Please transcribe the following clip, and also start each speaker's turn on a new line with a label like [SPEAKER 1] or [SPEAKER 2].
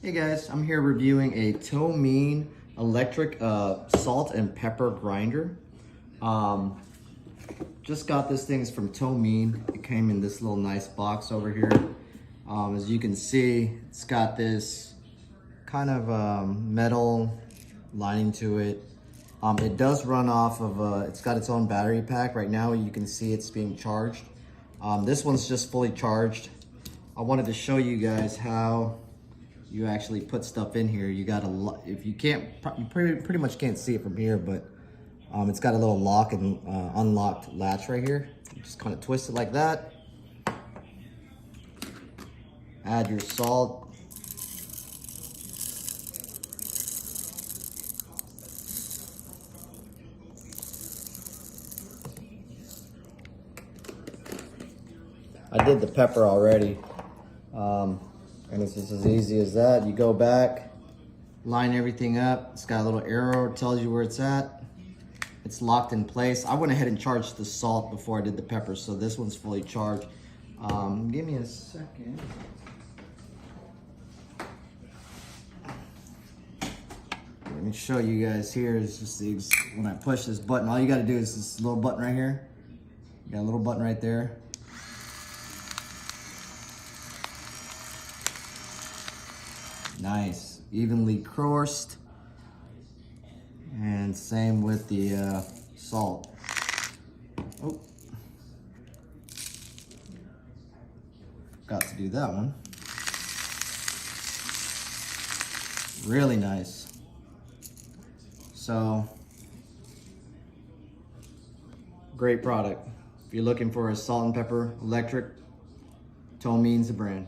[SPEAKER 1] Hey guys, I'm here reviewing a Tomeem electric salt and pepper grinder. Just got this thing from Tomeem. It came in this little nice box over here. As you can see, it's got this kind of metal lining to it. It does run off of, it's got its own battery pack. Right now you can see it's being charged. This one's just fully charged. I wanted to show you guys how you actually put stuff in here. You got a, if you can't, you pretty much can't see it from here, but it's got a little lock and unlocked latch right here. You just kind of twist it like that. Add your salt. I did the pepper already. And it's just as easy as that. You go back, line everything up. It's got a little arrow, it tells you where it's at. It's locked in place. I went ahead and charged the salt before I did the pepper, so this one's fully charged. Give me a second. Let me show you guys here. It's just when I push this button, all you gotta do is this little button right here. You got a little button right there. Nice, evenly coursed, and same with the salt. Oh, got to do that one. Really nice. So, great product. If you're looking for a salt and pepper electric, Tomeem's the brand.